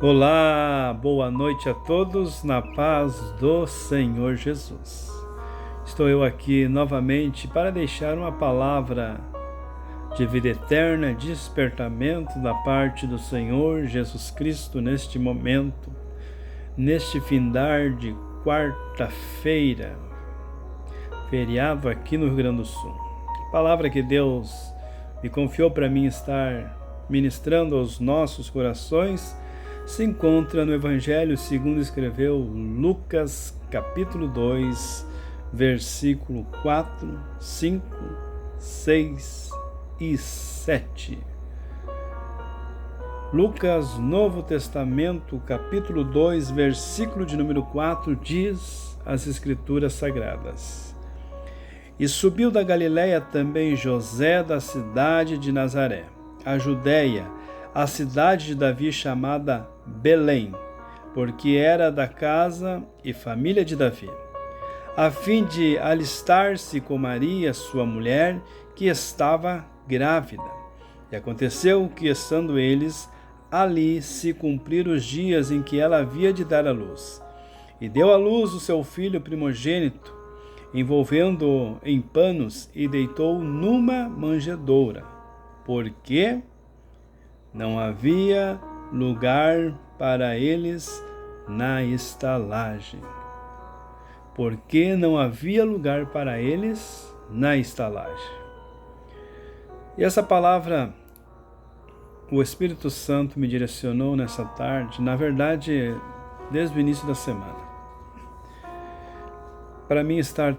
Olá, boa noite a todos, na paz do Senhor Jesus. Estou eu aqui novamente para deixar uma palavra de vida eterna, despertamento da parte do Senhor Jesus Cristo neste momento, neste findar de quarta-feira, feriado aqui no Rio Grande do Sul. Palavra que Deus me confiou para mim estar ministrando aos nossos corações se encontra no Evangelho segundo escreveu Lucas, capítulo 2, versículo 4, 5, 6 e 7. Lucas, Novo Testamento, capítulo 2, versículo de número 4, diz as Escrituras Sagradas: E subiu da Galiléia também José da cidade de Nazaré, a Judéia, a cidade de Davi chamada Belém, porque era da casa e família de Davi, a fim de alistar-se com Maria, sua mulher, que estava grávida. E aconteceu que, estando eles ali, se cumpriram os dias em que ela havia de dar à luz. E deu à luz o seu filho primogênito, envolvendo-o em panos, e deitou numa manjedoura, porque não havia lugar para eles na estalagem. Porque não havia lugar para eles na estalagem. E essa palavra, o Espírito Santo me direcionou nessa tarde, na verdade, desde o início da semana, para mim estar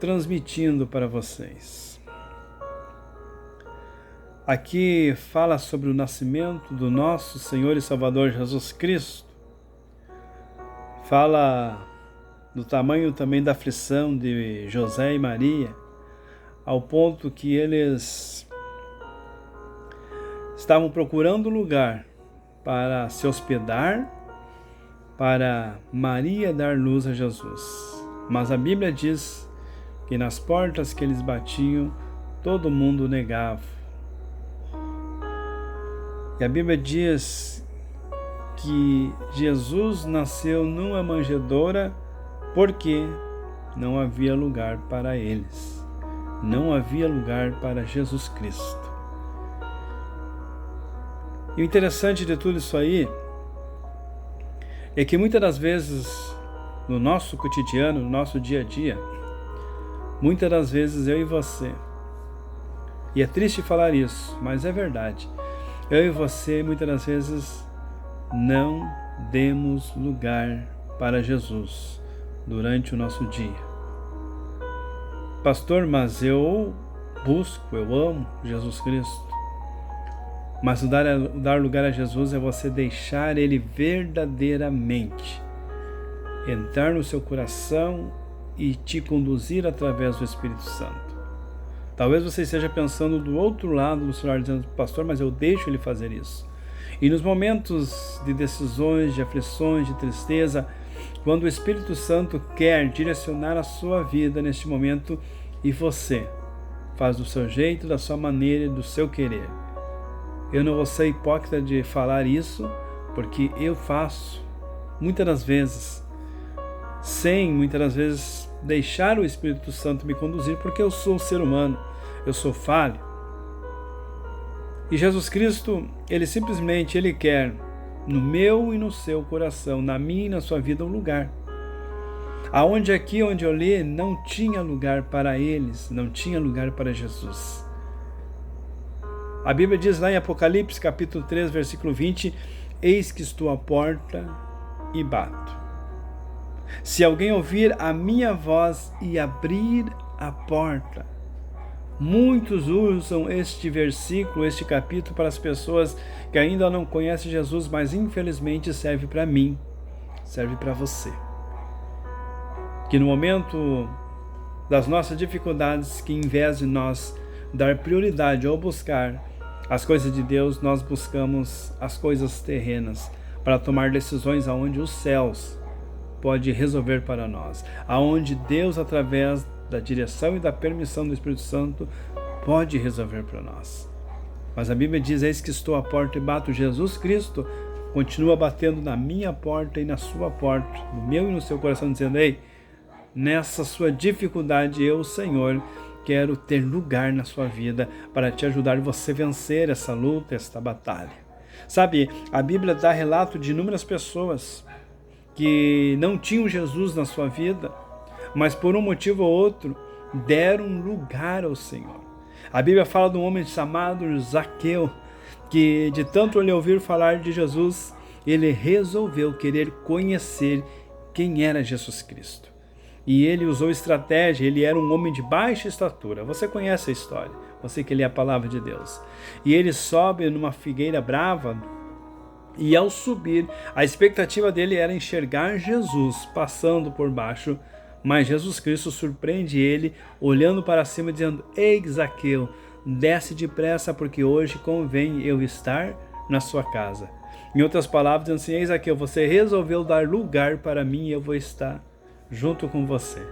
transmitindo para vocês. Aqui fala sobre o nascimento do nosso Senhor e Salvador Jesus Cristo. Fala do tamanho também da aflição de José e Maria, ao ponto que eles estavam procurando lugar para se hospedar, para Maria dar luz a Jesus. Mas a Bíblia diz que nas portas que eles batiam, todo mundo negava. E a Bíblia diz que Jesus nasceu numa manjedoura porque não havia lugar para eles. Não havia lugar para Jesus Cristo. E o interessante de tudo isso aí é que muitas das vezes no nosso cotidiano, no nosso dia a dia, muitas das vezes eu e você, e é triste falar isso, mas é verdade, eu e você, muitas das vezes, não demos lugar para Jesus durante o nosso dia. Pastor, mas eu busco, eu amo Jesus Cristo. Mas dar lugar a Jesus é você deixar Ele verdadeiramente entrar no seu coração e te conduzir através do Espírito Santo. Talvez você esteja pensando do outro lado do celular, dizendo: pastor, mas eu deixo Ele fazer isso. E nos momentos de decisões, de aflições, de tristeza, quando o Espírito Santo quer direcionar a sua vida neste momento, e você faz do seu jeito, da sua maneira, do seu querer. Eu não vou ser hipócrita de falar isso, porque eu faço muitas das vezes, sem muitas das vezes deixar o Espírito Santo me conduzir, porque eu sou um ser humano, eu sou falho. E Jesus Cristo, Ele simplesmente quer no meu e no seu coração, na minha e na sua vida, um lugar. Aonde aqui, onde eu li, não tinha lugar para eles, não tinha lugar para Jesus. A Bíblia diz lá em Apocalipse, capítulo 3, versículo 20, eis que estou à porta e bato. Se alguém ouvir a minha voz e abrir a porta. Muitos usam este versículo, este capítulo, para as pessoas que ainda não conhecem Jesus, mas infelizmente serve para mim, serve para você. Que no momento das nossas dificuldades, que em vez de nós dar prioridade ou buscar as coisas de Deus, nós buscamos as coisas terrenas para tomar decisões aonde os céus pode resolver para nós, aonde Deus, através da direção e da permissão do Espírito Santo, pode resolver para nós. Mas a Bíblia diz: eis que estou à porta e bato. Jesus Cristo continua batendo na minha porta e na sua porta, no meu e no seu coração, dizendo: ei, nessa sua dificuldade, eu, Senhor, quero ter lugar na sua vida para te ajudar você a vencer essa luta, esta batalha. Sabe, a Bíblia dá relato de inúmeras pessoas que não tinham Jesus na sua vida, mas por um motivo ou outro deram lugar ao Senhor. A Bíblia fala de um homem chamado Zaqueu, que de tanto ele ouvir falar de Jesus, ele resolveu querer conhecer quem era Jesus Cristo. E ele usou estratégia, ele era um homem de baixa estatura. Você conhece a história, você que lê a palavra de Deus. E ele sobe numa figueira brava, e ao subir, a expectativa dele era enxergar Jesus passando por baixo, mas Jesus Cristo surpreende ele, olhando para cima, dizendo: ei, Zaqueu, desce depressa, porque hoje convém eu estar na sua casa. Em outras palavras, dizendo assim: ei, Zaqueu, você resolveu dar lugar para mim e eu vou estar junto com você.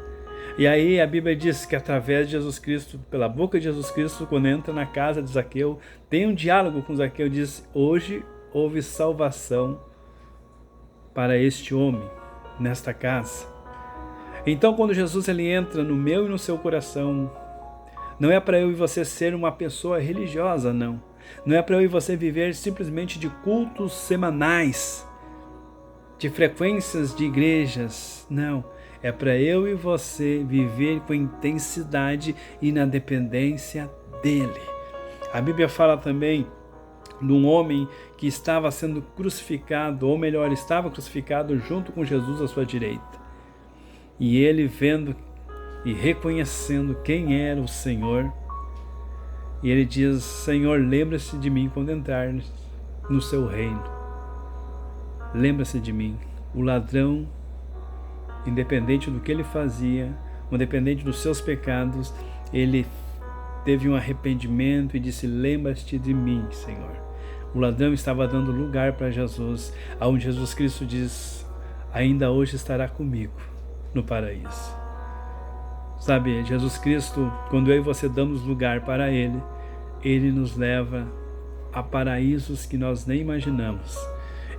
E aí a Bíblia diz que através de Jesus Cristo, pela boca de Jesus Cristo, quando entra na casa de Zaqueu, tem um diálogo com Zaqueu, diz: hoje houve salvação para este homem nesta casa. Então, quando Jesus ele entra no meu e no seu coração, não é para eu e você ser uma pessoa religiosa, não. Não é para eu e você viver simplesmente de cultos semanais, de frequências de igrejas, não. É para eu e você viver com intensidade e na dependência dele. A Bíblia fala também de um homem que estava sendo crucificado, ou melhor, estava crucificado junto com Jesus à sua direita. E ele vendo e reconhecendo quem era o Senhor, e ele diz: Senhor, lembra-se de mim quando entrar no seu reino. Lembra-se de mim. O ladrão, independente do que ele fazia, independente dos seus pecados, ele teve um arrependimento e disse: lembra-te de mim, Senhor. O ladrão estava dando lugar para Jesus, aonde Jesus Cristo diz: ainda hoje estará comigo no paraíso. Sabe, Jesus Cristo, quando eu e você damos lugar para Ele, Ele nos leva a paraísos que nós nem imaginamos.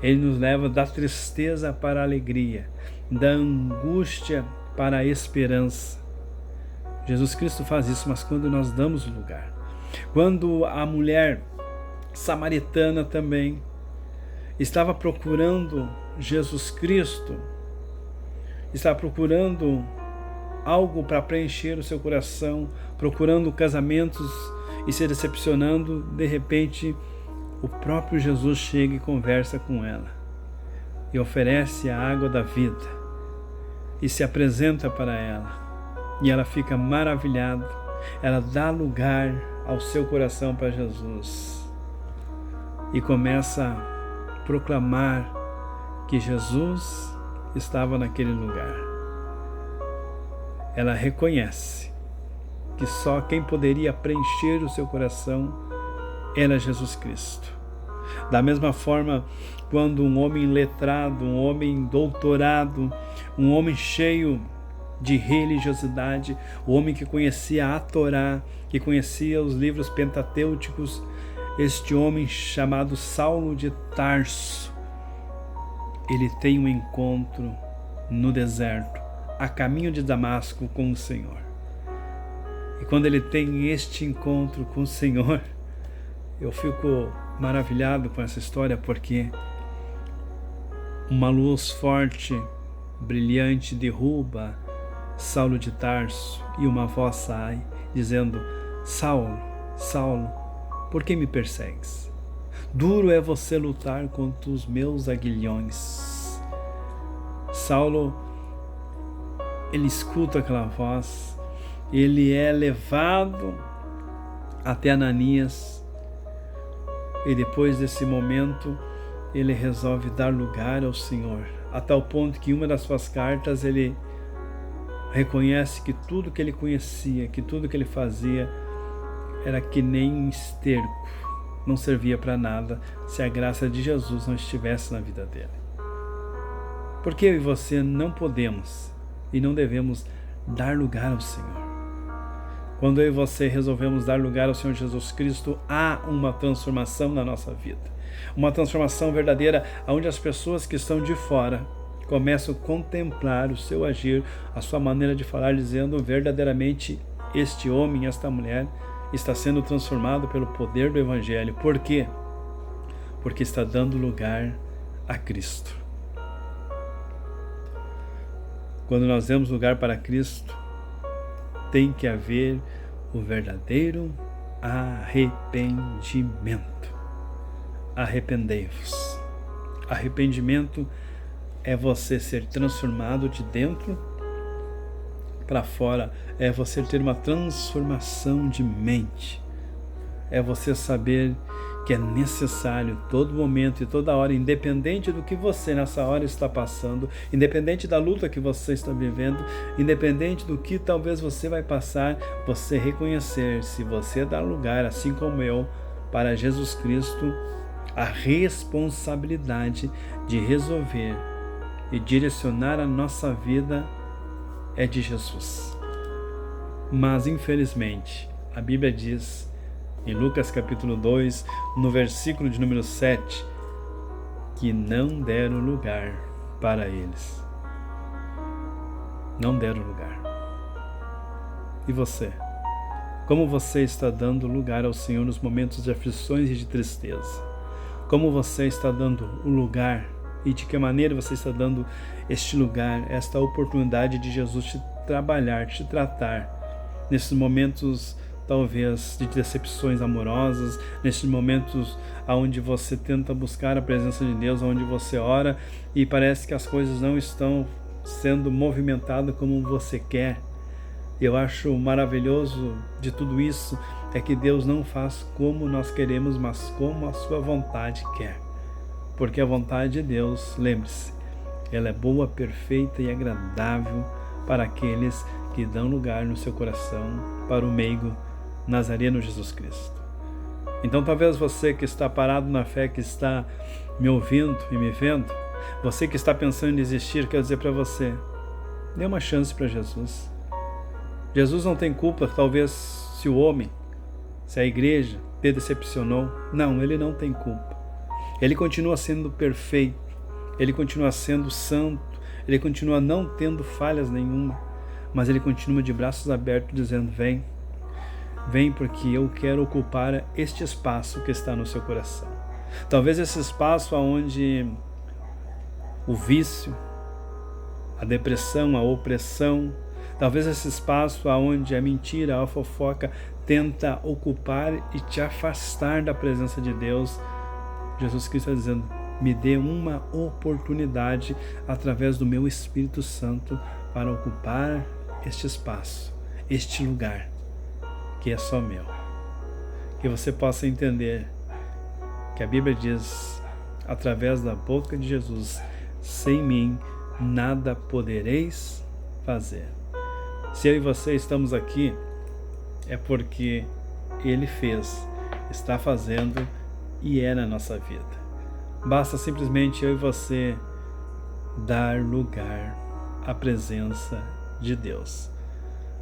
Ele nos leva da tristeza para a alegria, da angústia para a esperança. Jesus Cristo faz isso, mas quando nós damos lugar. Quando a mulher samaritana também estava procurando Jesus Cristo, estava procurando algo para preencher o seu coração, procurando casamentos e se decepcionando, de repente o próprio Jesus chega e conversa com ela e oferece a água da vida e se apresenta para ela, e ela fica maravilhada, ela dá lugar ao seu coração para Jesus e começa a proclamar que Jesus estava naquele lugar. Ela reconhece que só quem poderia preencher o seu coração era Jesus Cristo. Da mesma forma, quando um homem letrado, um homem doutorado, um homem cheio de religiosidade, o homem que conhecia a Torá, que conhecia os livros pentatêuticos, este homem chamado Saulo de Tarso, ele tem um encontro no deserto, a caminho de Damasco, com o Senhor. E quando ele tem este encontro com o Senhor, eu fico maravilhado com essa história, porque uma luz forte, brilhante, derruba Saulo de Tarso, e uma voz sai dizendo: Saulo, Saulo, por que me persegues? Duro é você lutar contra os meus aguilhões. Saulo, ele escuta aquela voz, ele é levado até Ananias, e depois desse momento ele resolve dar lugar ao Senhor, a tal ponto que em uma das suas cartas ele reconhece que tudo que ele conhecia, que tudo que ele fazia era que nem esterco, não servia para nada se a graça de Jesus não estivesse na vida dele. Porque eu e você não podemos e não devemos dar lugar ao Senhor. Quando eu e você resolvemos dar lugar ao Senhor Jesus Cristo, há uma transformação na nossa vida. Uma transformação verdadeira, onde as pessoas que estão de fora começam a contemplar o seu agir, a sua maneira de falar, dizendo verdadeiramente este homem, esta mulher está sendo transformado pelo poder do Evangelho. Por quê? Porque está dando lugar a Cristo. Quando nós damos lugar para Cristo, tem que haver o verdadeiro arrependimento. Arrependei-vos. Arrependimento é você ser transformado de dentro para fora, é você ter uma transformação de mente, é você saber que é necessário todo momento e toda hora, independente do que você nessa hora está passando, independente da luta que você está vivendo, independente do que talvez você vai passar, você reconhecer, se você dar lugar, assim como eu, para Jesus Cristo, a responsabilidade de resolver e direcionar a nossa vida é de Jesus. Mas infelizmente, a Bíblia diz em Lucas capítulo 2, no versículo de número 7, que não deram lugar para eles. Não deram lugar. E você? Como você está dando lugar ao Senhor nos momentos de aflições e de tristeza? Como você está dando o lugar e de que maneira você está dando este lugar, esta oportunidade de Jesus te trabalhar, te tratar nesses momentos talvez de decepções amorosas, nesses momentos onde você tenta buscar a presença de Deus, onde você ora e parece que as coisas não estão sendo movimentadas como você quer. Eu acho maravilhoso de tudo isso é que Deus não faz como nós queremos, mas como a sua vontade quer. Porque a vontade de Deus, lembre-se, ela é boa, perfeita e agradável para aqueles que dão lugar no seu coração para o meigo Nazareno Jesus Cristo. Então talvez você que está parado na fé, que está me ouvindo e me vendo, você que está pensando em desistir, quero dizer para você, dê uma chance para Jesus. Jesus não tem culpa, talvez se o homem, se a igreja te decepcionou. Não, ele não tem culpa. Ele continua sendo perfeito, ele continua sendo santo, ele continua não tendo falhas nenhuma, mas ele continua de braços abertos dizendo, vem, vem porque eu quero ocupar este espaço que está no seu coração. Talvez esse espaço onde o vício, a depressão, a opressão, talvez esse espaço onde a mentira, a fofoca tenta ocupar e te afastar da presença de Deus. Jesus Cristo está dizendo, me dê uma oportunidade através do meu Espírito Santo para ocupar este espaço, este lugar que é só meu. Que você possa entender que a Bíblia diz, através da boca de Jesus, sem mim nada podereis fazer. Se eu e você estamos aqui, é porque Ele fez, está fazendo e é na nossa vida. Basta simplesmente eu e você dar lugar à presença de Deus.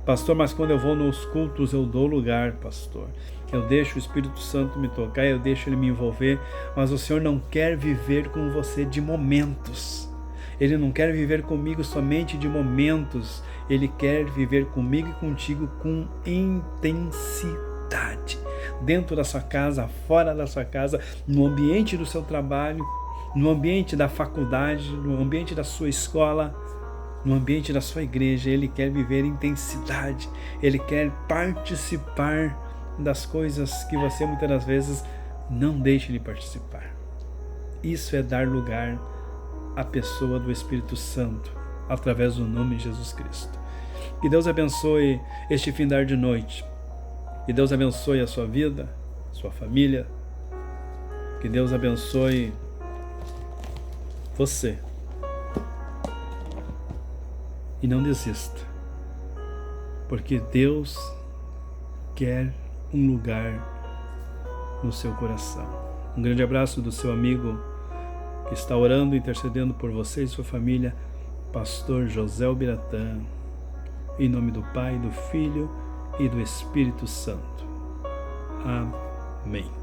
Pastor, mas quando eu vou nos cultos eu dou lugar, pastor. Eu deixo o Espírito Santo me tocar, eu deixo Ele me envolver, mas o Senhor não quer viver com você de momentos. Ele não quer viver comigo somente de momentos. Ele quer viver comigo e contigo com intensidade. Dentro da sua casa, fora da sua casa, no ambiente do seu trabalho, no ambiente da faculdade, no ambiente da sua escola, no ambiente da sua igreja. Ele quer viver intensidade. Ele quer participar das coisas que você muitas das vezes não deixa de participar. Isso é dar lugar à pessoa do Espírito Santo, através do nome de Jesus Cristo. Que Deus abençoe este findar de noite. Que Deus abençoe a sua vida, sua família. Que Deus abençoe você. E não desista, porque Deus quer um lugar no seu coração. Um grande abraço do seu amigo que está orando e intercedendo por você e sua família, Pastor José Biratã, em nome do Pai, do Filho e do Espírito Santo. Amém.